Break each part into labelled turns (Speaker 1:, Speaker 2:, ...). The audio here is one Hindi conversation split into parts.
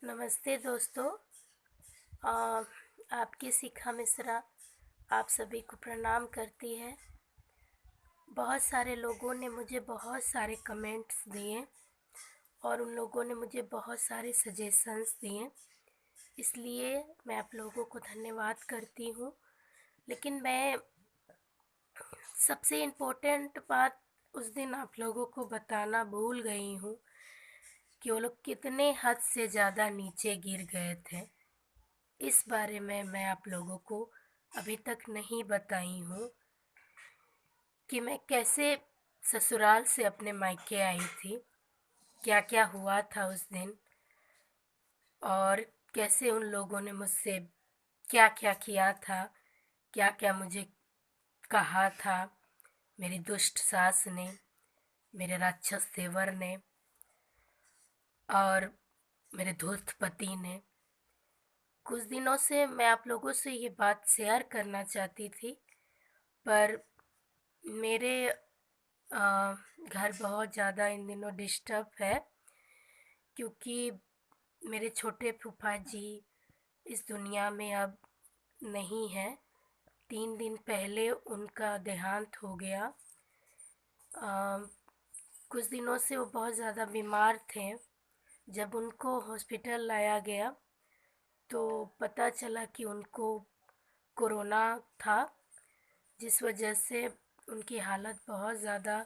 Speaker 1: नमस्ते दोस्तों। आ, आपकी शिखा मिश्रा आप सभी को प्रणाम करती है। बहुत सारे लोगों ने मुझे बहुत सारे कमेंट्स दिए और उन लोगों ने मुझे बहुत सारे सजेशंस दिए, इसलिए मैं आप लोगों को धन्यवाद करती हूँ। लेकिन मैं सबसे इम्पोर्टेंट बात उस दिन आप लोगों को बताना भूल गई हूँ कि वो लोग कितने हद से ज़्यादा नीचे गिर गए थे। इस बारे में मैं आप लोगों को अभी तक नहीं बताई हूँ कि मैं कैसे ससुराल से अपने मायके आई थी, क्या क्या हुआ था उस दिन और कैसे उन लोगों ने मुझसे क्या क्या किया था, क्या क्या मुझे कहा था। मेरी दुष्ट सास ने, मेरे राक्षस देवर ने और मेरे धूर्त पति ने। कुछ दिनों से मैं आप लोगों से ये बात शेयर करना चाहती थी, पर मेरे घर बहुत ज़्यादा इन दिनों डिस्टर्ब है, क्योंकि मेरे छोटे फूफा जी इस दुनिया में अब नहीं है। 3 दिन पहले उनका देहांत हो गया। कुछ दिनों से वो बहुत ज़्यादा बीमार थे। जब उनको हॉस्पिटल लाया गया तो पता चला कि उनको कोरोना था, जिस वजह से उनकी हालत बहुत ज़्यादा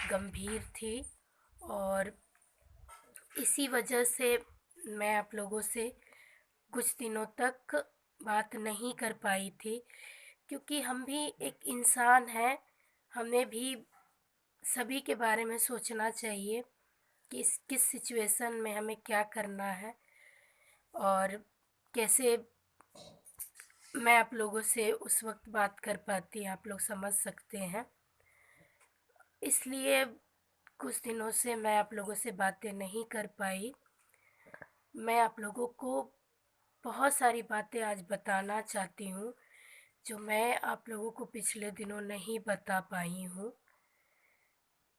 Speaker 1: गंभीर थी। और इसी वजह से मैं आप लोगों से कुछ दिनों तक बात नहीं कर पाई थी, क्योंकि हम भी एक इंसान हैं। हमें भी सभी के बारे में सोचना चाहिए कि किस सिचुएशन में हमें क्या करना है और कैसे मैं आप लोगों से उस वक्त बात कर पाती, आप लोग समझ सकते हैं। इसलिए कुछ दिनों से मैं आप लोगों से बातें नहीं कर पाई। मैं आप लोगों को बहुत सारी बातें आज बताना चाहती हूँ, जो मैं आप लोगों को पिछले दिनों नहीं बता पाई हूँ।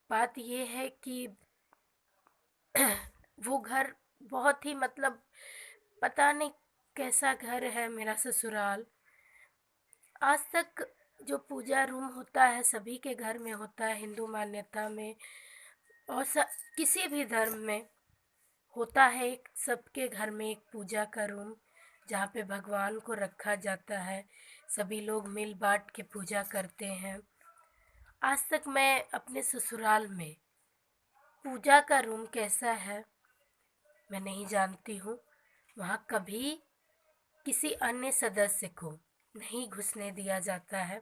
Speaker 1: बात ये है कि वो घर बहुत ही पता नहीं कैसा घर है मेरा ससुराल। आज तक जो पूजा रूम होता है सभी के घर में होता है, हिंदू मान्यता में और किसी भी धर्म में होता है। एक सबके घर में एक पूजा का रूम जहाँ पे भगवान को रखा जाता है, सभी लोग मिल बांट के पूजा करते हैं। आज तक मैं अपने ससुराल में पूजा का रूम कैसा है मैं नहीं जानती हूँ। वहाँ कभी किसी अन्य सदस्य को नहीं घुसने दिया जाता है।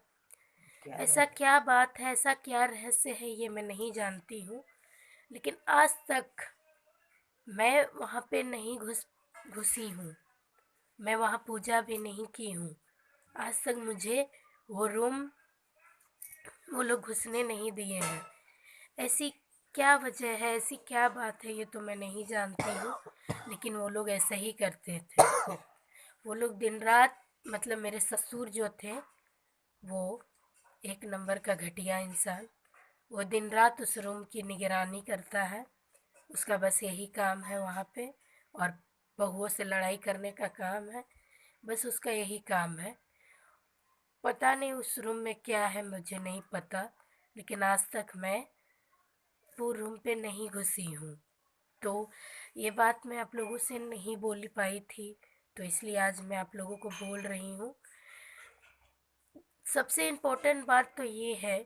Speaker 1: ऐसा क्या बात है, ऐसा क्या रहस्य है, ये मैं नहीं जानती हूँ। लेकिन आज तक मैं वहाँ पे नहीं घुसी हूँ, मैं वहाँ पूजा भी नहीं की हूँ। आज तक मुझे वो रूम वो लोग घुसने नहीं दिए हैं। ऐसी क्या वजह है, ऐसी क्या बात है, ये तो मैं नहीं जानती हूँ। लेकिन वो लोग ऐसा ही करते थे। वो लोग दिन रात मेरे ससुर जो थे वो एक नंबर का घटिया इंसान, वो दिन रात उस रूम की निगरानी करता है। उसका बस यही काम है वहाँ पे, और बहुओं से लड़ाई करने का काम है, बस उसका यही काम है। पता नहीं उस रूम में क्या है, मुझे नहीं पता। लेकिन आज तक मैं वो रूम पे नहीं घुसी हूँ। तो ये बात मैं आप लोगों से नहीं बोल पाई थी, तो इसलिए आज मैं आप लोगों को बोल रही हूँ। सबसे इम्पोर्टेंट बात तो ये है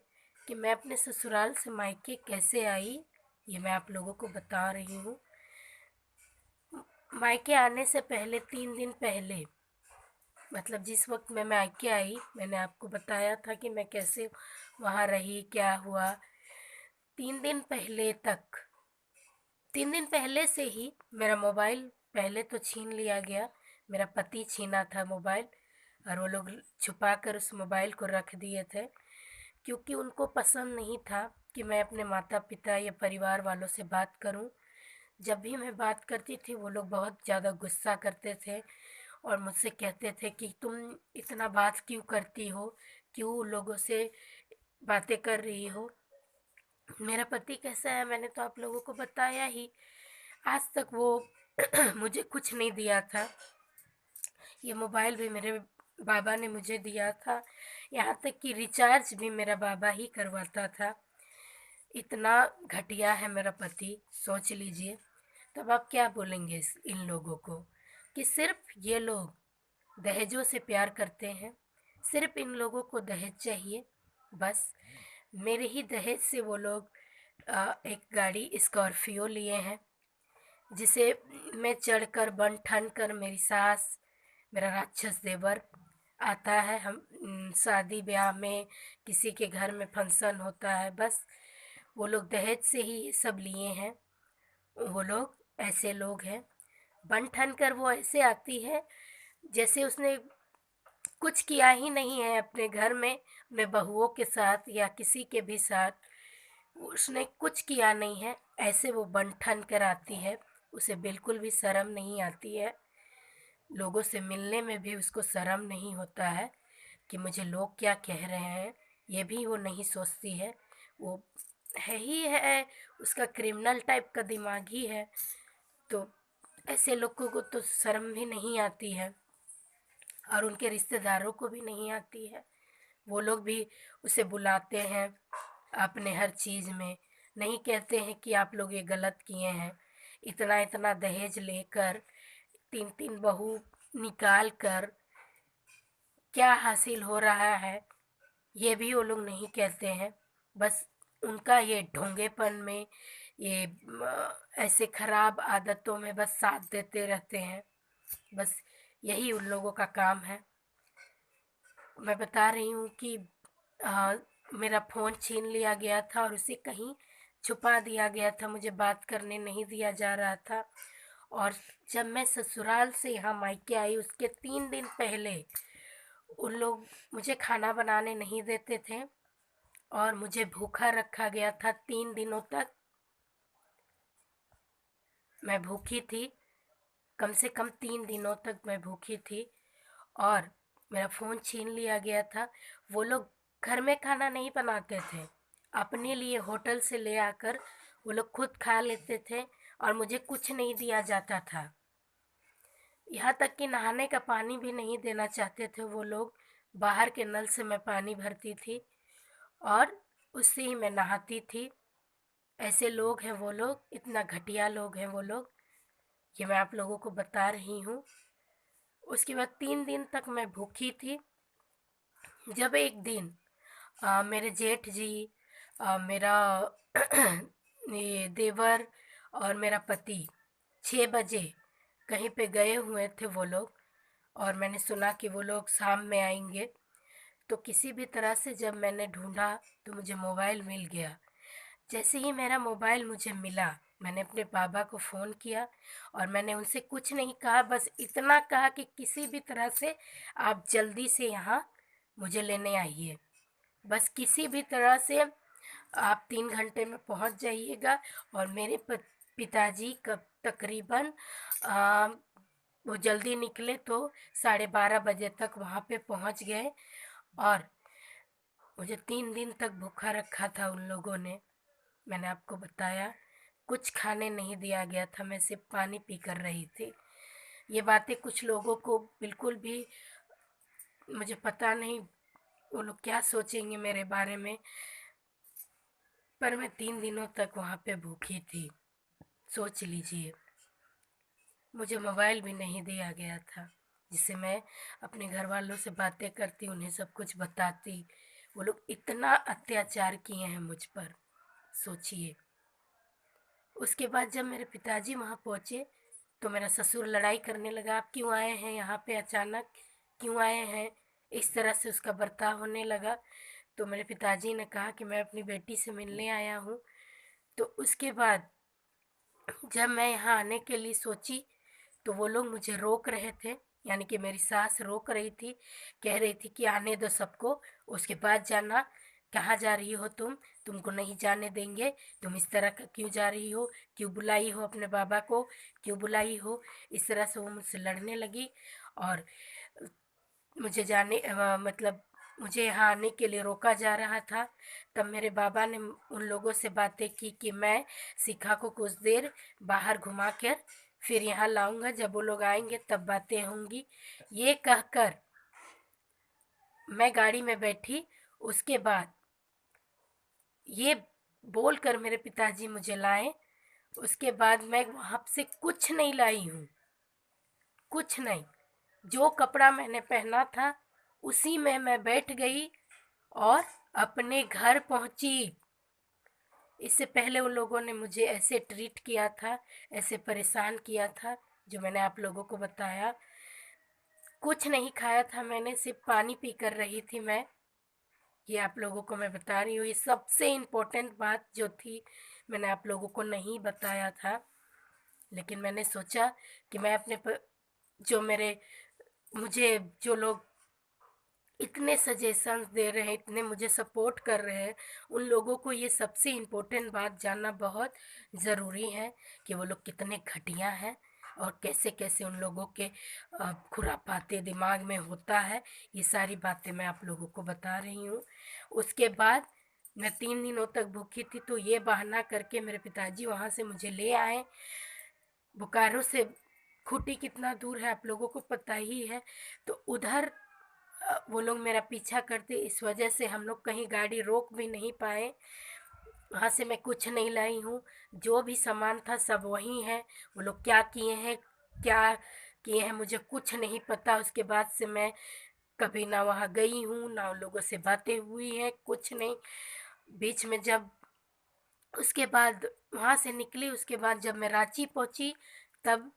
Speaker 1: कि मैं अपने ससुराल से मायके कैसे आई, ये मैं आप लोगों को बता रही हूँ। मायके आने से पहले 3 दिन पहले, जिस वक्त मैं मायके आई, मैंने आपको बताया था कि मैं कैसे वहाँ रही, क्या हुआ। 3 दिन पहले तक 3 दिन पहले से ही मेरा मोबाइल पहले तो छीन लिया गया। मेरा पति छीना था मोबाइल, और वो लोग छुपा कर उस मोबाइल को रख दिए थे, क्योंकि उनको पसंद नहीं था कि मैं अपने माता पिता या परिवार वालों से बात करूं। जब भी मैं बात करती थी वो लोग बहुत ज़्यादा गुस्सा करते थे और मुझसे कहते थे कि तुम इतना बात क्यों करती हो, क्यों लोगों से बातें कर रही हो। मेरा पति कैसा है मैंने तो आप लोगों को बताया ही। आज तक वो मुझे कुछ नहीं दिया था। ये मोबाइल भी मेरे बाबा ने मुझे दिया था। यहाँ तक कि रिचार्ज भी मेरा बाबा ही करवाता था। इतना घटिया है मेरा पति, सोच लीजिए। तब आप क्या बोलेंगे इन लोगों को कि सिर्फ ये लोग दहेजों से प्यार करते हैं। सिर्फ इन लोगों को दहेज चाहिए बस। मेरे ही दहेज से वो लोग एक गाड़ी स्कॉर्पियो लिए हैं, जिसे मैं चढ़कर बन ठन कर मेरी सास, मेरा राक्षस देवर आता है। हम शादी ब्याह में, किसी के घर में फंक्शन होता है, बस वो लोग दहेज से ही ये सब लिए हैं। वो लोग ऐसे लोग हैं। बन ठन कर वो ऐसे आती है जैसे उसने कुछ किया ही नहीं है अपने घर में, अपने बहुओं के साथ या किसी के भी साथ उसने कुछ किया नहीं है। ऐसे वो बन ठन कर आती है। उसे बिल्कुल भी शर्म नहीं आती है। लोगों से मिलने में भी उसको शर्म नहीं होता है कि मुझे लोग क्या कह रहे हैं। ये भी वो नहीं सोचती है। वो है ही है, उसका क्रिमिनल टाइप का दिमाग ही है। तो ऐसे लोगों को तो शर्म भी नहीं आती है, और उनके रिश्तेदारों को भी नहीं आती है। वो लोग भी उसे बुलाते हैं अपने हर चीज़ में। नहीं कहते हैं कि आप लोग ये गलत किए हैं। इतना इतना दहेज लेकर, तीन तीन बहू निकाल कर क्या हासिल हो रहा है, ये भी वो लोग नहीं कहते हैं। बस उनका ये ढोंगेपन में, ये ऐसे खराब आदतों में बस साथ देते रहते हैं। बस यही उन लोगों का काम है। मैं बता रही हूँ कि अ, मेरा फ़ोन छीन लिया गया था और उसे कहीं छुपा दिया गया था। मुझे बात करने नहीं दिया जा रहा था। और जब मैं ससुराल से यहाँ मायके आई उसके 3 दिन पहले उन लोग मुझे खाना बनाने नहीं देते थे, और मुझे भूखा रखा गया था 3 दिनों तक। मैं भूखी थी, कम से कम 3 दिनों तक मैं भूखी थी। और मेरा फ़ोन छीन लिया गया था। वो लोग घर में खाना नहीं बनाते थे, अपने लिए होटल से ले आकर वो लोग खुद खा लेते थे, और मुझे कुछ नहीं दिया जाता था। यहाँ तक कि नहाने का पानी भी नहीं देना चाहते थे वो लोग। बाहर के नल से मैं पानी भरती थी और उससे ही मैं नहाती थी। ऐसे लोग हैं वो लोग, इतना घटिया लोग हैं वो लोग। ये मैं आप लोगों को बता रही हूँ। उसके बाद 3 दिन तक मैं भूखी थी। जब एक दिन मेरे जेठ जी, मेरा ये देवर और मेरा पति 6 बजे कहीं पे गए हुए थे वो लोग, और मैंने सुना कि वो लोग शाम में आएंगे। तो किसी भी तरह से जब मैंने ढूंढा तो मुझे मोबाइल मिल गया। जैसे ही मेरा मोबाइल मुझे मिला, मैंने अपने पापा को फ़ोन किया और मैंने उनसे कुछ नहीं कहा, बस इतना कहा कि किसी भी तरह से आप जल्दी से यहाँ मुझे लेने आइए। बस किसी भी तरह से आप 3 घंटे में पहुँच जाइएगा। और मेरे पिताजी कब तकरीबन आ, वो जल्दी निकले तो 12:30 बजे तक वहाँ पे पहुँच गए। और मुझे 3 दिन तक भूखा रखा था उन लोगों ने। मैंने आपको बताया, कुछ खाने नहीं दिया गया था, मैं सिर्फ पानी पी कर रही थी। ये बातें कुछ लोगों को बिल्कुल भी, मुझे पता नहीं वो लोग क्या सोचेंगे मेरे बारे में, पर मैं 3 दिनों तक वहाँ पे भूखी थी। सोच लीजिए। मुझे मोबाइल भी नहीं दिया गया था जिससे मैं अपने घर वालों से बातें करती, उन्हें सब कुछ बताती। वो लोग इतना अत्याचार किए हैं मुझ पर, सोचिए। उसके बाद जब मेरे पिताजी वहाँ पहुँचे तो मेरा ससुर लड़ाई करने लगा, आप क्यों आए हैं यहाँ पे अचानक, क्यों आए हैं, इस तरह से उसका बर्ताव होने लगा। तो मेरे पिताजी ने कहा कि मैं अपनी बेटी से मिलने आया हूँ। तो उसके बाद जब मैं यहाँ आने के लिए सोची तो वो लोग मुझे रोक रहे थे, यानी कि मेरी सास रोक रही थी, कह रही थी कि आने दो सबको, उसके बाद जाना। कहाँ जा रही हो तुम, तुमको नहीं जाने देंगे, तुम इस तरह का क्यों जा रही हो, क्यों बुलाई हो अपने बाबा को, क्यों बुलाई हो। इस तरह से वो मुझसे लड़ने लगी। और मुझे मतलब मुझे यहाँ आने के लिए रोका जा रहा था। तब मेरे बाबा ने उन लोगों से बातें की कि मैं शिखा को कुछ देर बाहर घुमा कर फिर यहाँ लाऊंगा, जब वो लोग आएंगे तब बातें होंगी। ये कहकर मैं गाड़ी में बैठी। उसके बाद ये बोलकर मेरे पिताजी मुझे लाए। उसके बाद मैं वहाँ से कुछ नहीं लाई हूँ, कुछ नहीं। जो कपड़ा मैंने पहना था उसी में मैं बैठ गई और अपने घर पहुंची। इससे पहले उन लोगों ने मुझे ऐसे ट्रीट किया था, ऐसे परेशान किया था, जो मैंने आप लोगों को बताया। कुछ नहीं खाया था मैंने, सिर्फ पानी पी कर रही थी मैं। ये आप लोगों को मैं बता रही हूँ। ये सबसे इम्पोर्टेंट बात जो थी मैंने आप लोगों को नहीं बताया था, लेकिन मैंने सोचा कि मैं जो मेरे मुझे जो लोग इतने सजेशंस दे रहे हैं, इतने मुझे सपोर्ट कर रहे हैं, उन लोगों को ये सबसे इम्पोर्टेंट बात जानना बहुत ज़रूरी है कि वो लोग कितने घटिया हैं और कैसे कैसे उन लोगों के खुरापाते दिमाग में होता है। ये सारी बातें मैं आप लोगों को बता रही हूँ। उसके बाद मैं 3 दिनों तक भूखी थी, तो ये बहाना करके मेरे पिताजी वहाँ से मुझे ले आए। बोकारो से खूंटी कितना दूर है आप लोगों को पता ही है। तो उधर वो लोग मेरा पीछा करते, इस वजह से हम लोग कहीं गाड़ी रोक भी नहीं पाए। वहाँ से मैं कुछ नहीं लाई हूँ, जो भी सामान था सब वहीं है। वो लोग क्या किए हैं, क्या किए हैं, मुझे कुछ नहीं पता। उसके बाद से मैं कभी ना वहाँ गई हूँ, ना उन लोगों से बातें हुई हैं, कुछ नहीं। बीच में जब उसके बाद वहाँ से निकली, उसके बाद जब मैं रांची पहुँची, तब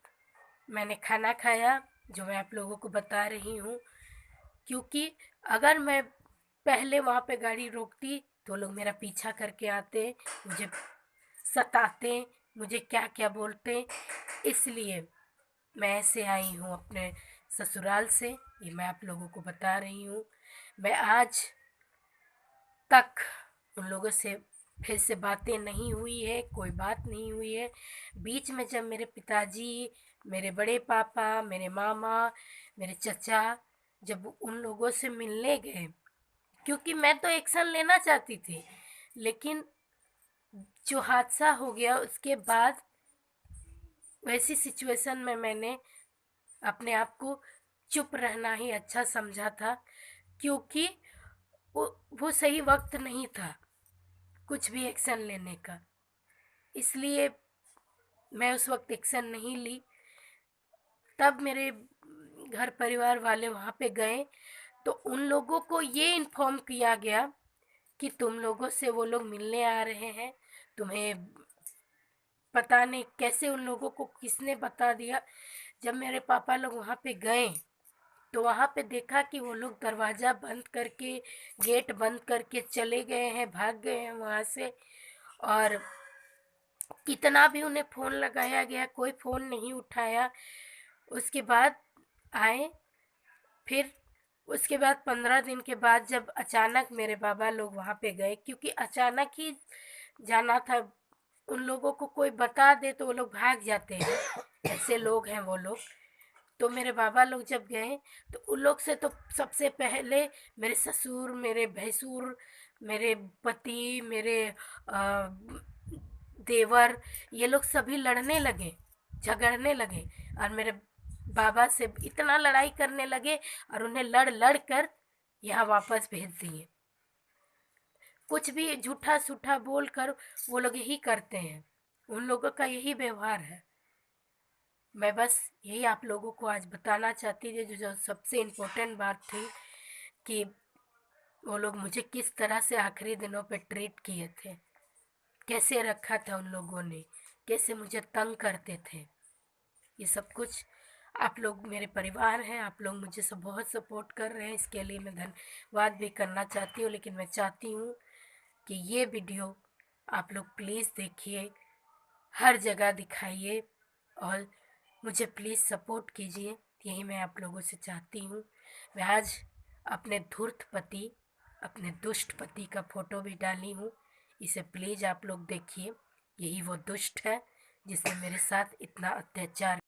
Speaker 1: मैंने खाना खाया, जो मैं आप लोगों को बता रही हूँ। क्योंकि अगर मैं पहले वहाँ पे गाड़ी रोकती तो लोग मेरा पीछा करके आते, मुझे सताते, मुझे क्या क्या बोलते। इसलिए मैं ऐसे आई हूँ अपने ससुराल से, ये मैं आप लोगों को बता रही हूँ। मैं आज तक उन लोगों से फिर से बातें नहीं हुई है, कोई बात नहीं हुई है। बीच में जब मेरे पिताजी, मेरे बड़े पापा, मेरे मामा, मेरे चचा जब उन लोगों से मिलने गए, क्योंकि मैं तो एक्शन लेना चाहती थी, लेकिन जो हादसा हो गया उसके बाद वैसी सिचुएशन में मैंने अपने आप को चुप रहना ही अच्छा समझा था। क्योंकि वो वो सही वक्त नहीं था कुछ भी एक्शन लेने का, इसलिए मैं उस वक्त एक्शन नहीं ली। तब मेरे घर परिवार वाले वहाँ पे गए, तो उन लोगों को ये इन्फॉर्म किया गया कि तुम लोगों से वो लोग मिलने आ रहे हैं। तुम्हें पता नहीं कैसे उन लोगों को किसने बता दिया। जब मेरे पापा लोग वहाँ पे गए तो वहाँ पे देखा कि वो लोग दरवाज़ा बंद करके, गेट बंद करके चले गए हैं, भाग गए हैं वहाँ से। और कितना भी उन्हें फ़ोन लगाया गया, कोई फ़ोन नहीं उठाया। उसके बाद आए, फिर उसके बाद 15 दिन के बाद जब अचानक मेरे बाबा लोग वहाँ पे गए, क्योंकि अचानक ही जाना था। उन लोगों को कोई बता दे तो वो लोग भाग जाते हैं, ऐसे लोग हैं वो लोग। तो मेरे बाबा लोग जब गए तो उन लोग से तो सबसे पहले मेरे ससुर, मेरे भैंसुर, मेरे पति, मेरे अ, देवर, ये लोग सभी लड़ने लगे, झगड़ने लगे। और मेरे बाबा से इतना लड़ाई करने लगे और उन्हें लड़ लड़ कर यहाँ वापस भेज दिए। कुछ भी झूठा सूठा बोल कर वो लोग यही करते हैं, उन लोगों का यही व्यवहार है। मैं बस यही आप लोगों को आज बताना चाहती थी, जो सबसे इम्पोर्टेंट बात थी कि वो लोग मुझे किस तरह से आखिरी दिनों पे ट्रीट किए थे, कैसे रखा था उन लोगों ने, कैसे मुझे तंग करते थे। ये सब कुछ आप लोग मेरे परिवार हैं, आप लोग मुझे सब बहुत सपोर्ट कर रहे हैं, इसके लिए मैं धन्यवाद भी करना चाहती हूँ। लेकिन मैं चाहती हूँ कि ये वीडियो आप लोग प्लीज़ देखिए, हर जगह दिखाइए और मुझे प्लीज़ सपोर्ट कीजिए। यही मैं आप लोगों से चाहती हूँ। मैं आज अपने धूर्त पति, अपने दुष्ट पति का फ़ोटो भी डाली हूँ, इसे प्लीज़ आप लोग देखिए। यही वो दुष्ट है जिसने मेरे साथ इतना अत्याचार